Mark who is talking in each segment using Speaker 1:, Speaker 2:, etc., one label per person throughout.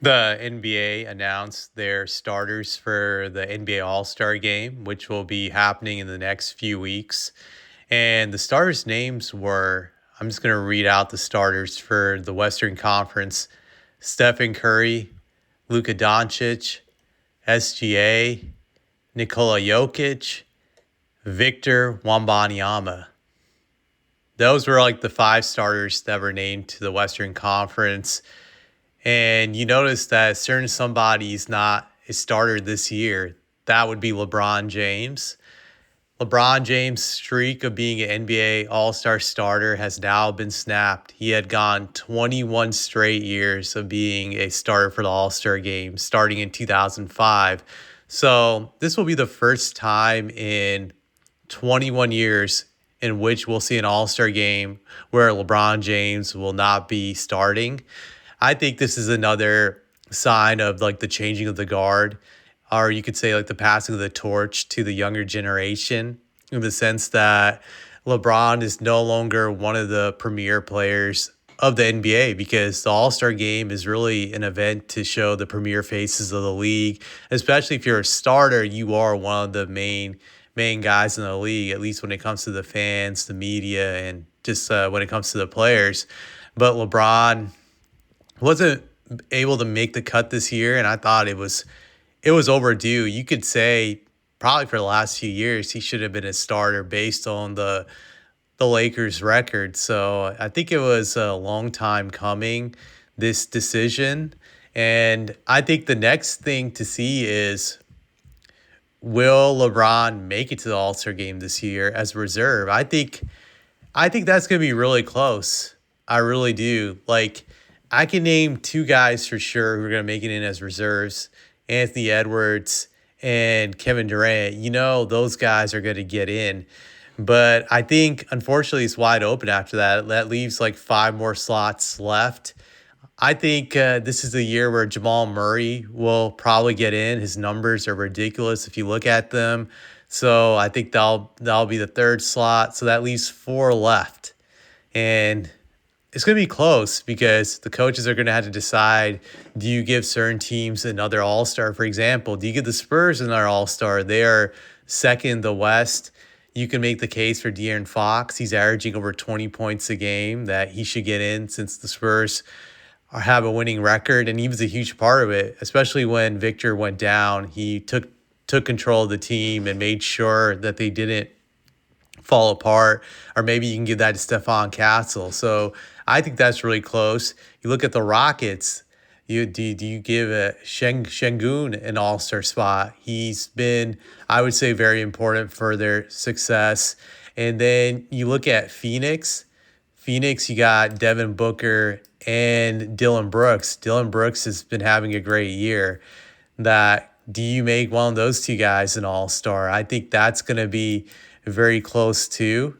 Speaker 1: The NBA announced their starters for the NBA All-Star game, which will be happening in the next few weeks. And the starters' names were, I'm just going to read out the starters for the Western Conference: Stephen Curry, Luka Doncic, SGA, Nikola Jokic, Victor Wembanyama. Those were like the five starters that were named to the Western Conference. And you notice that certain somebody's not a starter this year. That would be LeBron James. LeBron James' streak of being an NBA All-Star starter has now been snapped. He had gone 21 straight years of being a starter for the All-Star game, starting in 2005. So this will be the first time in 21 years in which we'll see an All-Star game where LeBron James will not be starting. I think this is another sign of like the changing of the guard, or you could say like the passing of the torch to the younger generation, in the sense that LeBron is no longer one of the premier players of the NBA, because the All-Star game is really an event to show the premier faces of the league. Especially if you're a starter, you are one of the main guys in the league, at least when it comes to the fans, the media, and just when it comes to the players. But LeBron wasn't able to make the cut this year, and I thought it was overdue. You could say probably for the last few years he should have been a starter based on the Lakers record. So I think it was a long time coming, this decision. And I think the next thing to see is, will LeBron make it to the All-Star game this year as a reserve? I think that's going to be really close. I really do. Like, I can name two guys for sure who are going to make it in as reserves: Anthony Edwards and Kevin Durant. You know, those guys are going to get in. But I think, unfortunately, it's wide open after that. That leaves like five more slots left. I think this is the year where Jamal Murray will probably get in. His numbers are ridiculous if you look at them. So I think that'll be the third slot. So that leaves four left. And it's going to be close because the coaches are going to have to decide, do you give certain teams another All-Star? For example, do you give the Spurs another All-Star? They are second in the West. You can make the case for De'Aaron Fox. He's averaging over 20 points a game, that he should get in since the Spurs have a winning record. And he was a huge part of it, especially when Victor went down. He took control of the team and made sure that they didn't fall apart. Or maybe you can give that to Stephon Castle. So I think that's really close. You look at the Rockets. Do you give Şengün an All-Star spot? He's been, I would say, very important for their success. And then you look at Phoenix. Phoenix, you got Devin Booker and Dylan Brooks. Dylan Brooks has been having a great year. Do you make one of those two guys an All-Star? I think that's going to be very close too.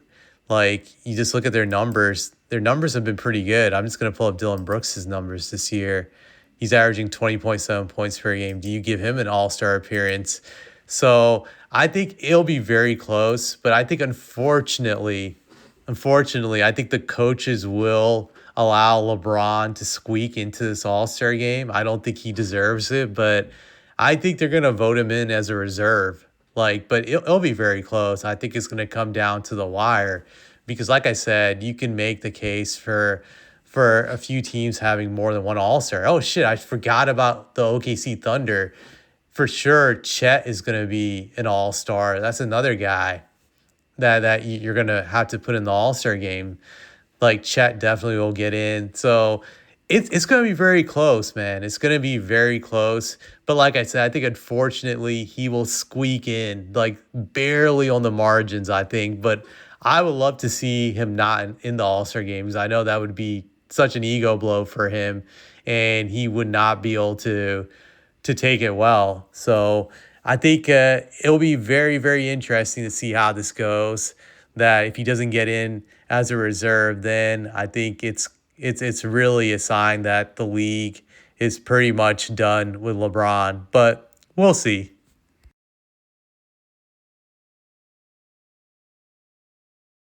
Speaker 1: Like, you just look at their numbers. Their numbers have been pretty good. I'm just going to pull up Dylan Brooks' numbers this year. He's averaging 20.7 points per game. Do you give him an All-Star appearance? So I think it'll be very close. But I think unfortunately, I think the coaches will allow LeBron to squeak into this All-Star game. I don't think he deserves it, but I think they're going to vote him in as a reserve. But it'll be very close. I think it's going to come down to the wire because, like I said, you can make the case for a few teams having more than one All-Star. Oh, shit, I forgot about the OKC Thunder. For sure, Chet is going to be an All-Star. That's another guy that you're going to have to put in the All-Star game. Like, Chet definitely will get in. So it's going to be very close, man. It's going to be very close. But like I said, I think unfortunately he will squeak in, like barely on the margins, I think. But I would love to see him not in the All-Star games. I know that would be such an ego blow for him, and he would not be able to take it well. So I think it'll be very, very interesting to see how this goes. That if he doesn't get in as a reserve, then I think it's really a sign that the league is pretty much done with LeBron. But we'll see.